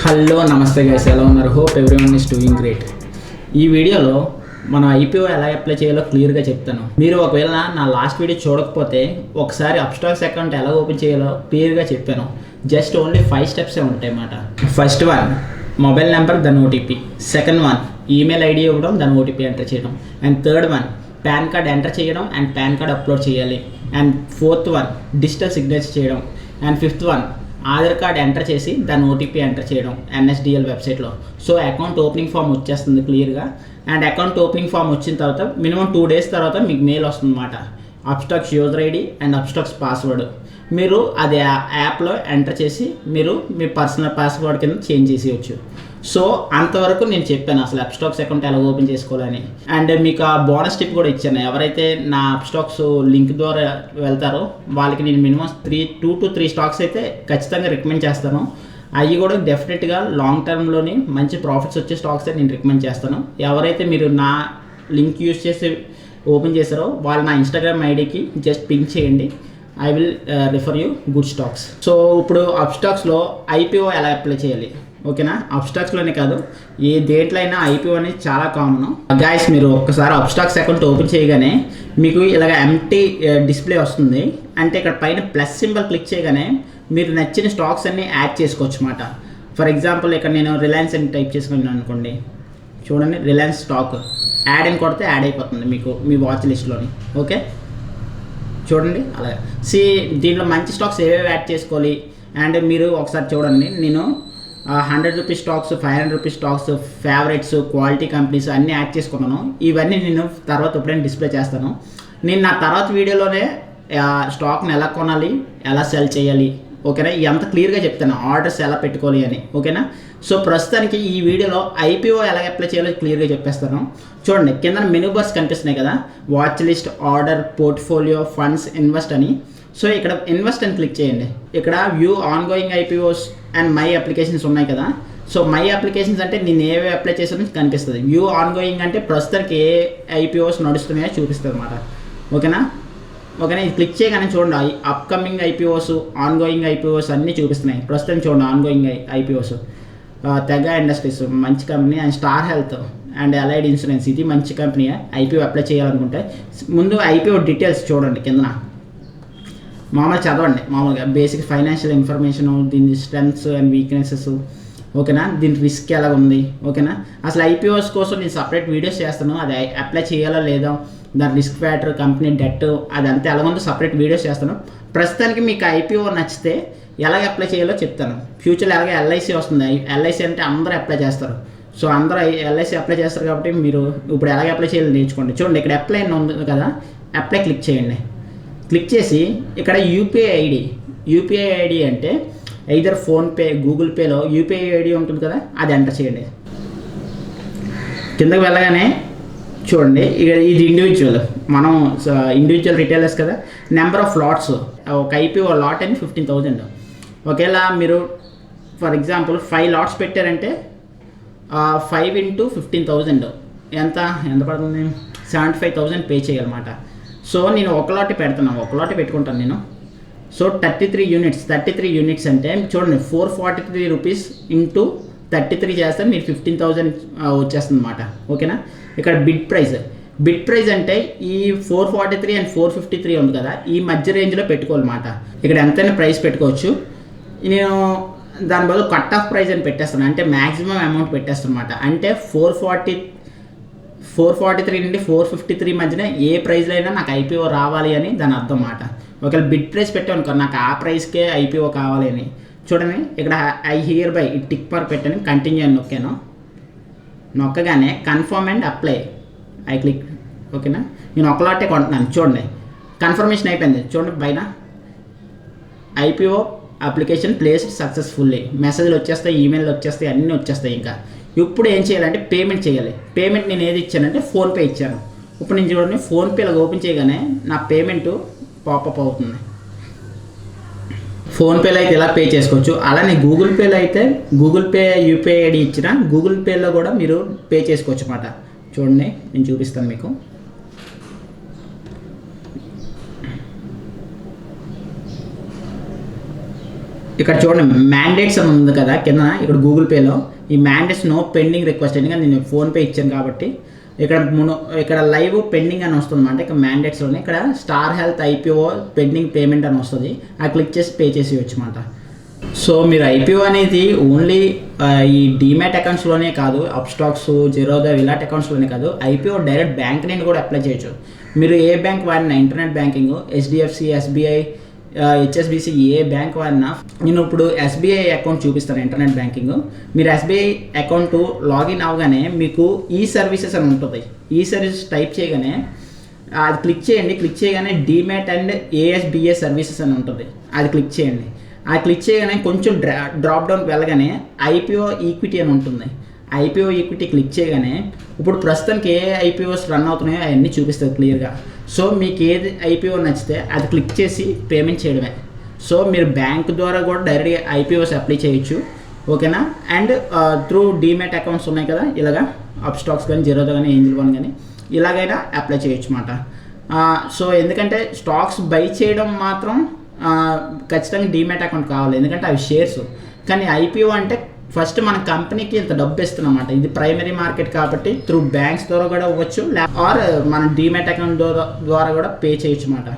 Hello నమస్తే guys, ఎలా ఉన్నారు? Hope everyone is doing great. ఈ వీడియోలో మనం ఐపీఓ ఎలా అప్లై చేయాలో క్లియర్గా చెప్తాను. మీరు ఒకవేళ నా లాస్ట్ వీడియో చూడకపోతే ఒకసారి అప్స్టాక్స్ అకౌంట్ ఎలా ఓపెన్ చేయాలో క్లియర్గా చెప్పాను. జస్ట్ ఓన్లీ 5 స్టెప్సే ఉంటాయి అన్నమాట. ఫస్ట్ వన్, మొబైల్ నెంబర్ దాని OTP. Second one, email ID ఇవ్వడం, దాని ఓటీపీ ఎంటర్ చేయడం. And third one, pan card enter చేయడం అండ్ పాన్ కార్డ్ అప్లోడ్ చేయాలి. And fourth one, digital signature చేయడం. And fifth one, Aadhaar card enter చేసి దాని OTP enter చేయడం ఎన్ఎస్డిఎల్ వెబ్సైట్లో. సో అకౌంట్ ఓపెనింగ్ ఫామ్ వచ్చేస్తుంది క్లియర్గా. అండ్ అకౌంట్ ఓపెనింగ్ ఫామ్ వచ్చిన తర్వాత మినిమం 2 days తర్వాత మీకు మెయిల్ వస్తుంది అన్నమాట. Upstox user ID and Upstox password మీరు అది యాప్లో ఎంటర్ చేసి మీరు మీ పర్సనల్ పాస్వర్డ్ కింద చేంజ్ చేసేయచ్చు. సో అంతవరకు నేను చెప్పాను అసలు అప్స్టాక్స్ అకౌంట్ ఎలా ఓపెన్ చేసుకోవాలని. అండ్ మీకు ఆ బోనస్ టిప్ కూడా ఇచ్చాను. ఎవరైతే నా అప్స్టాక్స్ లింక్ ద్వారా వెళ్తారో వాళ్ళకి నేను మినిమం 2 to 3 స్టాక్స్ అయితే ఖచ్చితంగా రికమెండ్ చేస్తాను. అవి కూడా డెఫినెట్గా లాంగ్ టర్మ్లోని మంచి ప్రాఫిట్స్ వచ్చే స్టాక్స్ నేను రికమెండ్ చేస్తాను. ఎవరైతే మీరు నా లింక్ యూజ్ చేసి ఓపెన్ చేశారో వాళ్ళు నా ఇన్స్టాగ్రామ్ ఐడికి జస్ట్ పింక్ చేయండి. I will refer you good stocks. So ఇప్పుడు అప్స్టాక్స్లో ఐపీఓ ఎలా అప్లై చేయాలి, ఓకేనా? అప్స్టాక్స్లోనే కాదు, ఏ దేంట్లో అయినా ఐపీఓ అనేది చాలా కామన్. గైస్, మీరు ఒక్కసారి అప్స్టాక్స్ అకౌంట్ ఓపెన్ చేయగానే మీకు ఇలాగ ఎంటీ డిస్ప్లే వస్తుంది. అంటే ఇక్కడ పైన ప్లస్ సింబల్ క్లిక్ చేయగానే మీరు నచ్చిన స్టాక్స్ అన్నీ యాడ్ చేసుకోవచ్చు అన్నమాట. ఫర్ ఎగ్జాంపుల్ ఇక్కడ నేను రిలయన్స్ అని టైప్ చేసుకున్నాను అనుకోండి. చూడండి, రిలయన్స్ స్టాక్ యాడ్ అని కొడితే యాడ్ అయిపోతుంది మీకు మీ వాచ్ లిస్ట్లోని. ఓకే, చూడండి అలాగే. దీంట్లో మంచి స్టాక్స్ ఏవేవి యాడ్ చేసుకోవాలి అండ్ మీరు ఒకసారి చూడండి. నేను 100 rupees stocks, 500 rupees stocks, favourites, quality companies అన్నీ యాడ్ చేసుకున్నాను. ఇవన్నీ నేను తర్వాత ఎప్పుడైనా డిస్ప్లే చేస్తాను. నేను నా తర్వాత వీడియోలోనే స్టాక్ని ఎలా కొనాలి, ఎలా సెల్ చేయాలి, ఓకేనా, ఇదంతా క్లియర్గా చెప్తాను. ఆర్డర్స్ ఎలా పెట్టుకోవాలి అని, ఓకేనా. సో ప్రస్తుతానికి ఈ వీడియోలో ఐపీఓ ఎలా అప్లై చేయాలో క్లియర్గా చెప్పేస్తాను. చూడండి, కింద మెనూ బార్స్ కనిపిస్తున్నాయి కదా, watch list, order, portfolio, funds, invest అని. సో ఇక్కడ ఇన్వెస్ట్ అని క్లిక్ చేయండి. ఇక్కడ view on going IPOs and my applications ఉన్నాయి కదా. సో మై అప్లికేషన్స్ అంటే నేను ఏవే అప్లై చేసానో కనిపిస్తుంది. వ్యూ ఆన్ గోయింగ్ అంటే ప్రస్తుతానికి ఏ ఐపీఓస్ నడుస్తున్నాయో చూపిస్తుంది అన్నమాట. ఓకేనా. ఇది క్లిక్ చేయగానే చూడండి, upcoming IPOs, on going IPOs అన్నీ చూపిస్తున్నాయి. ప్రస్తుతం చూడండి, ఆన్ గోయింగ్ ఐపీఓస్ తెగ ఇండస్ట్రీస్ మంచి company, and star health and allied insurance ఇది మంచి కంపెనీ. ఐపీఓ అప్లై చేయాలనుకుంటే ముందు ఐపీఓ డీటెయిల్స్ చూడండి కిందన. మామూలుగా చదవండి, మామూలుగా బేసిక్ ఫైనాన్షియల్ ఇన్ఫర్మేషను, దీని స్ట్రెంగ్త్స్ అండ్ వీక్నెసెస్, ఓకేనా, దీని రిస్క్ ఎలా ఉంది, ఓకేనా. అసలు ఐపీఓస్ కోసం నేను సపరేట్ వీడియోస్ చేస్తాను. అది అప్లై చేయాలా లేదా, దాని రిస్క్ ఫ్యాక్టర్, కంపెనీ డెట్, అదంతా ఎలా ఉందో సపరేట్ వీడియోస్ చేస్తాను. ప్రస్తుతానికి మీకు ఐపీఓ నచ్చితే ఎలాగ అప్లై చేయాలో చెప్తాను. ఫ్యూచర్లో ఎలాగ ఎల్ఐసి వస్తుంది. ఎల్ఐసి అంటే అందరూ అప్లై చేస్తారు. సో అందరూ ఎల్ఐసి అప్లై చేస్తారు కాబట్టి మీరు ఇప్పుడు ఎలాగ అప్లై చేయాలో నేర్చుకోండి. చూడండి, ఇక్కడ అప్లై అని ఉంది కదా, అప్లై క్లిక్ చేయండి. క్లిక్ చేసి ఇక్కడ యూపీఐ ఐడి అంటే ఐదర్ ఫోన్పే, గూగుల్ పేలో యూపీఐ ఐడి ఉంటుంది కదా, అది ఎంటర్ చేయండి. కిందకి వెళ్ళగానే చూడండి, ఇక ఇది ఇండివిజువల్, మనం ఇండివిజువల్ రిటైలర్స్ కదా. నెంబర్ ఆఫ్ లాట్స్, ఒక ఐపీఓ లాట్ అని 15,000. ఒకవేళ మీరు ఫర్ ఎగ్జాంపుల్ 5 లాట్స్ పెట్టారంటే 5 into 15,000 ఎంత పడుతుంది? 75,000 పే చేయాలన్నమాట. సో నేను ఒక లాట్ పెడుతున్నాను, ఒక లాట్ పెట్టుకుంటాను నేను. సో 33 యూనిట్స్ అంటే చూడండి, 443 రూపీస్ ఇంటూ 33 చేస్తే మీరు 15,000 వచ్చేస్తుంది అన్నమాట. ఓకేనా. ఇక్కడ బిడ్ ప్రైస్ అంటే ఈ 443 and 453 ఉంది కదా, ఈ మధ్య రేంజ్లో పెట్టుకోవాలన్నమాట. ఇక్కడ ఎంతైనా ప్రైస్ పెట్టుకోవచ్చు. నేను దాని బదులు కట్ ఆఫ్ ప్రైస్ అని పెట్టేస్తాను, అంటే మ్యాక్సిమం అమౌంట్ పెట్టేస్తాను అనమాట. అంటే 443 నుండి 453 మధ్యన ఏ ప్రైస్లో అయినా నాకు ఐపీఓ రావాలి అని దాని అర్థం అన్నమాట. ఒకవేళ బిడ్ ప్రైస్ పెట్టామనుకో, నాకు ఆ ప్రైస్కే ఐపీఓ కావాలి అని. చూడండి, ఇక్కడ ఐ హియర్ బై ఈ టిక్ మార్క్ పెట్టాను, కంటిన్యూ అని నొక్కాను. నొక్కగానే confirm and apply I click. ఓకేనా, నేను ఒక లాటే కొంటున్నాను. చూడండి, కన్ఫర్మేషన్ అయిపోయింది. చూడండి పైన ఐపీఓ అప్లికేషన్ ప్లేస్డ్ సక్సెస్ఫుల్లీ మెసేజ్లు వచ్చేస్తాయి, ఈమెయిల్ వచ్చేస్తాయి, అన్నీ వచ్చేస్తాయి. ఇంకా ఇప్పుడు ఏం చేయాలంటే పేమెంట్ చేయాలి. పేమెంట్ నేను ఏది ఇచ్చానంటే ఫోన్పే ఇచ్చాను. ఇప్పుడు నేను చూడండి, ఫోన్పేలో ఓపెన్ చేయగానే నా పేమెంట్ పాపప్ అవుతుంది. ఫోన్పేలో అయితే ఇలా పే చేసుకోవచ్చు. అలానే గూగుల్ పేలో అయితే గూగుల్ పే యూపీఐ ఐడి ఇచ్చిన గూగుల్ పేలో కూడా మీరు పే చేసుకోవచ్చు అన్నమాట. చూడండి, నేను చూపిస్తాను మీకు. ఇక్కడ చూడండి మ్యాండేట్స్ అని ఉంది కదా కింద, ఇక్కడ గూగుల్ పేలో ఈ మ్యాండేట్స్ నో పెండింగ్ రిక్వెస్ట్, ఎందుకంటే నేను ఫోన్పే ఇచ్చాను కాబట్టి ఇక్కడ లైవ్ పెండింగ్ అని వస్తుంది అన్నమాట. ఇక్కడ మ్యాండేట్స్లోనే ఇక్కడ star health IPO pending payment అని వస్తుంది, అది క్లిక్ చేసి పే చేసేయచ్చు అన్నమాట. సో మీరు IPO అనేది ఓన్లీ ఈ డీమ్యాట్ అకౌంట్స్లోనే కాదు, అప్స్టాక్స్, జీరోదా ఇలాంటి అకౌంట్స్లోనే కాదు, IPO డైరెక్ట్ బ్యాంక్ నుండి కూడా అప్లై చేయొచ్చు. మీరు ఏ బ్యాంక్ వాడినా, internet banking, HDFC, SBI, HSBC ఏ బ్యాంక్ వాడినా, నేను ఇప్పుడు SBI అకౌంట్ చూపిస్తాను ఇంటర్నెట్ బ్యాంకింగ్. మీరు SBI అకౌంట్ లాగిన్ అవగానే మీకు ఈ సర్వీసెస్ అని ఉంటుంది. ఈ సర్వీసెస్ టైప్ చేయగానే అది క్లిక్ చేయండి. క్లిక్ చేయగానే డీమ్యాట్ అండ్ ASBA సర్వీసెస్ అని ఉంటుంది, అది క్లిక్ చేయండి. అది క్లిక్ చేయగానే కొంచెం డ్రాప్ డౌన్కి వెళ్ళగానే IPO ఈక్విటీ అని ఉంటుంది. IPO ఈక్విటీ క్లిక్ చేయగానే ఇప్పుడు ప్రస్తుతానికి ఏ IPOs రన్ అవుతున్నాయో అవన్నీ చూపిస్తుంది క్లియర్గా. సో మీకు ఏది IPO నచ్చితే అది క్లిక్ చేసి పేమెంట్ చేయడమే. సో మీరు బ్యాంక్ ద్వారా కూడా డైరెక్ట్గా IPOs అప్లై చేయొచ్చు, ఓకేనా. అండ్ త్రూ డీమ్యాట్ అకౌంట్స్ ఉన్నాయి కదా, ఇలాగా అప్స్టాక్స్ కానీ, జీరోదా కానీ, ఏంజిల్ వన్ కానీ, ఇలాగైనా అప్లై చేయొచ్చు అన్నమాట. సో ఎందుకంటే స్టాక్స్ బై చేయడం మాత్రం ఖచ్చితంగా డీమ్యాట్ అకౌంట్ కావాలి, ఎందుకంటే అవి షేర్స్. కానీ IPO అంటే ఫస్ట్ మన కంపెనీకి ఇంత డబ్బు ఇస్తున్నమాట, ఇది ప్రైమరీ మార్కెట్ కాబట్టి త్రూ బ్యాంక్స్ ద్వారా కూడా అవ్వచ్చు, ఆర్ మన డీమ్యాట్ అకౌంట్ ద్వారా కూడా పే చేయొచ్చు అన్నమాట.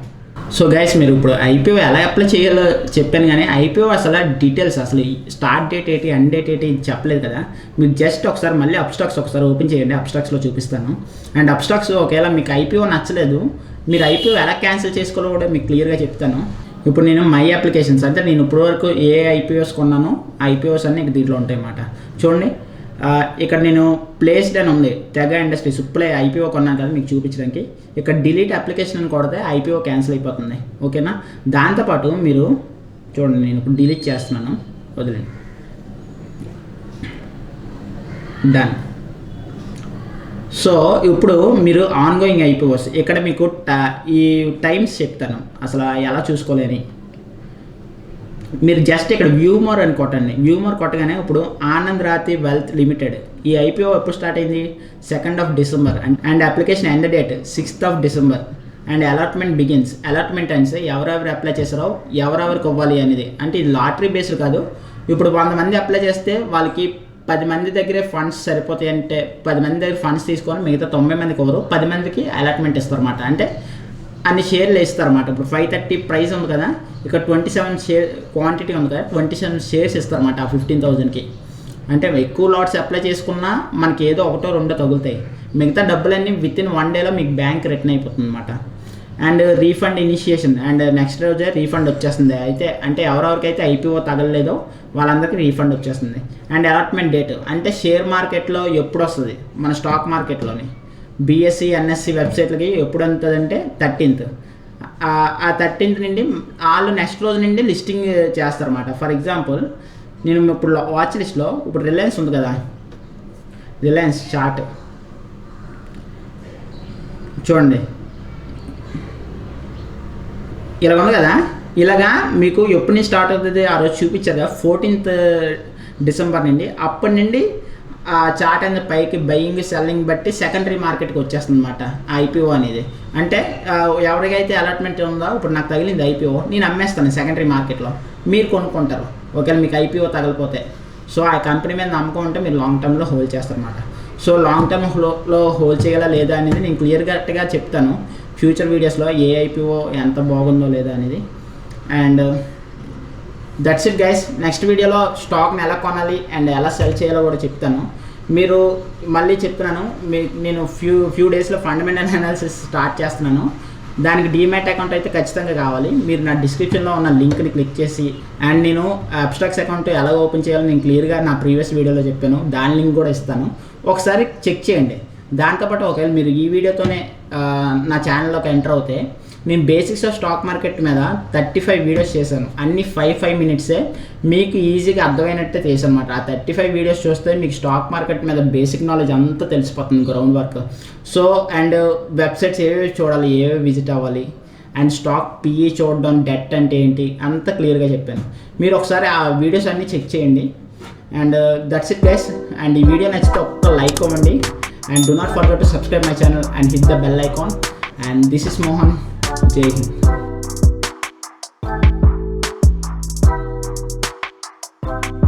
సో గైస్, మీరు ఇప్పుడు IPO ఎలా అప్లై చేయాలో చెప్పాను, కానీ IPO అసలు డీటెయిల్స్, అసలు స్టార్ట్ డేట్ ఏంటి, ఎండ్ డేట్ ఏంటి చెప్పలేదు కదా. మీరు జస్ట్ ఒకసారి మళ్ళీ అప్స్టాక్స్ ఒకసారి ఓపెన్ చేయండి, అప్స్టాక్స్లో చూపిస్తాను. అండ్ అప్స్టాక్స్ ఒకవేళ మీకు IPO నచ్చలేదు, మీరు IPO ఎలా క్యాన్సిల్ చేసుకోవాలో కూడా మీకు క్లియర్గా చెప్తాను. ఇప్పుడు నేను మై అప్లికేషన్స్ అంటే నేను ఇప్పటివరకు ఏ IPOs కొన్నానో IPOs అన్నీ దీంట్లో ఉంటాయి అన్నమాట. చూడండి, ఇక్కడ నేను ప్లేస్డ్ అని ఉంది, తెగ ఇండస్ట్రీస్ ఇప్పుడే IPO కొన్నాను కదా మీకు చూపించడానికి. ఇక్కడ డిలీట్ అప్లికేషన్ అని కొడితే IPO క్యాన్సిల్ అయిపోతుంది, ఓకేనా. దాంతోపాటు మీరు చూడండి, నేను ఇప్పుడు డిలీట్ చేస్తున్నాను, వదిలేండి, డన్. సో ఇప్పుడు మీరు ఆన్గోయింగ్ IPOs ఇక్కడ మీకు ఈ టైమ్స్ చెప్తాను అసలు ఎలా చూసుకోలేని. మీరు జస్ట్ ఇక్కడ వ్యూ మోర్ అని కొట్టండి. వ్యూ మోర్ కొట్టగానే ఇప్పుడు ఆనంద్ రాతి వెల్త్ లిమిటెడ్ ఈ IPO ఎప్పుడు స్టార్ట్ అయింది, 2nd December, and application end date 6th December, and allotment begins. Allotment అంటే ఎవరెవరు అప్లై చేస్తారో ఎవరెవరికి ఇవ్వాలి అనేది, అంటే ఇది లాటరీ బేస్డ్ కాదు. ఇప్పుడు 100 మంది అప్లై చేస్తే వాళ్ళకి 10 మంది దగ్గరే ఫండ్స్ సరిపోతాయి, అంటే 10 మంది దగ్గర ఫండ్స్ తీసుకొని మిగతా 90 మందికి ఇవ్వరు, 10 మందికి అలాట్మెంట్ ఇస్తారన్నమాట. అంటే అన్ని షేర్లు ఇస్తారన్నమాట. ఇప్పుడు 530 ప్రైస్ ఉంది కదా, ఇక్కడ 27 షేర్ క్వాంటిటీ ఉంది కదా, 27 షేర్స్ ఇస్తారన్నమాట ఆ 15,000కి. అంటే ఎక్కువ లాట్స్ అప్లై చేసుకున్నా మనకి ఏదో ఒకటో రెండో తగులుతాయి, మిగతా డబ్బులన్నీ వితిన్ 1 డేలో మీకు బ్యాంక్ రిటర్న్ అయిపోతుంది అన్నమాట. And refund initiation, and next రోజే రీఫండ్ వచ్చేస్తుంది. అయితే అంటే ఎవరెవరికైతే IPO తగలలేదో వాళ్ళందరికీ రీఫండ్ వచ్చేస్తుంది. అండ్ అలాట్మెంట్ డేట్ అంటే షేర్ మార్కెట్లో ఎప్పుడు వస్తుంది, మన స్టాక్ మార్కెట్లోని BSE NSE వెబ్సైట్లకి ఎప్పుడు ఉంటుందంటే 13th. ఆ 13th నుండి వాళ్ళు నెక్స్ట్ రోజు నుండి లిస్టింగ్ చేస్తారన్నమాట. ఫర్ ఎగ్జాంపుల్ నేను ఇప్పుడు వాచ్ లిస్ట్లో ఇప్పుడు రిలయన్స్ ఉంది కదా, రిలయన్స్ చార్ట్ చూడండి, ఇలా ఉంది కదా, ఇలాగా మీకు ఎప్పటి నుంచి స్టార్ట్ అవుతుంది ఆ రోజు చూపించారు కదా, 14th December నుండి. అప్పటి నుండి ఆ చార్ట్ అనేది పైకి బయింగ్ సెల్లింగ్ బట్టి సెకండరీ మార్కెట్కి వచ్చేస్తుంది అన్నమాట IPO అనేది. అంటే ఎవరికైతే అలాట్మెంట్ ఉందో, ఇప్పుడు నాకు తగిలింది IPO, నేను అమ్మేస్తాను సెకండరీ మార్కెట్లో, మీరు కొనుక్కుంటారు ఒకవేళ మీకు IPO తగలిపోతే. సో ఆ కంపెనీ మీద నమ్మకం ఉంటే మీరు లాంగ్ టర్మ్లో హోల్డ్ చేస్తారన్నమాట. సో లాంగ్ టర్మ్లో హోల్డ్ చేయాలా లేదా అనేది నేను క్లియర్గా చెప్తాను ఫ్యూచర్ వీడియోస్లో, ఏ IPO ఎంత బాగుందో లేదా అనేది. And that's it guys. Next వీడియోలో స్టాక్ని ఎలా కొనాలి అండ్ ఎలా సెల్ చేయాలో కూడా చెప్తాను. మీరు మళ్ళీ చెప్తున్నాను, నేను ఫ్యూ డేస్లో ఫండమెంటల్ అనాలిసిస్ స్టార్ట్ చేస్తున్నాను. దానికి డీమ్యాట్ అకౌంట్ అయితే ఖచ్చితంగా కావాలి. మీరు నా డిస్క్రిప్షన్లో ఉన్న లింక్ని క్లిక్ చేసి, అండ్ నేను అప్స్టాక్స్ అకౌంట్ ఎలా ఓపెన్ చేయాలో నేను క్లియర్గా నా ప్రీవియస్ వీడియోలో చెప్పాను, దాని లింక్ కూడా ఇస్తాను, ఒకసారి చెక్ చేయండి. దాంతోపాటు ఒకవేళ మీరు ఈ వీడియోతోనే నా ఛానల్లోకి ఎంటర్ అవుతే, నేను బేసిక్స్ ఆఫ్ స్టాక్ మార్కెట్ మీద 35 వీడియోస్ చేశాను, అన్ని 5 మినిట్సే, మీకు ఈజీగా అర్థమైనట్టే చేశాను అనమాట. ఆ 35 వీడియోస్ చూస్తే మీకు స్టాక్ మార్కెట్ మీద బేసిక్ నాలెడ్జ్ అంతా తెలిసిపోతుంది, ground work. So and websites ఏవేవి చూడాలి, ఏవేవి విజిట్ అవ్వాలి, అండ్ స్టాక్ PE చూడడం, డెట్ అంటే ఏంటి, అంతా క్లియర్గా చెప్పాను. మీరు ఒకసారి ఆ వీడియోస్ అన్నీ చెక్ చేయండి. And that's it guys. And ఈ వీడియో నచ్చితే ఒక్క లైక్ ఇవ్వండి, and do not forget to subscribe my channel and hit the bell icon. And this is Mohan. Jai Hind.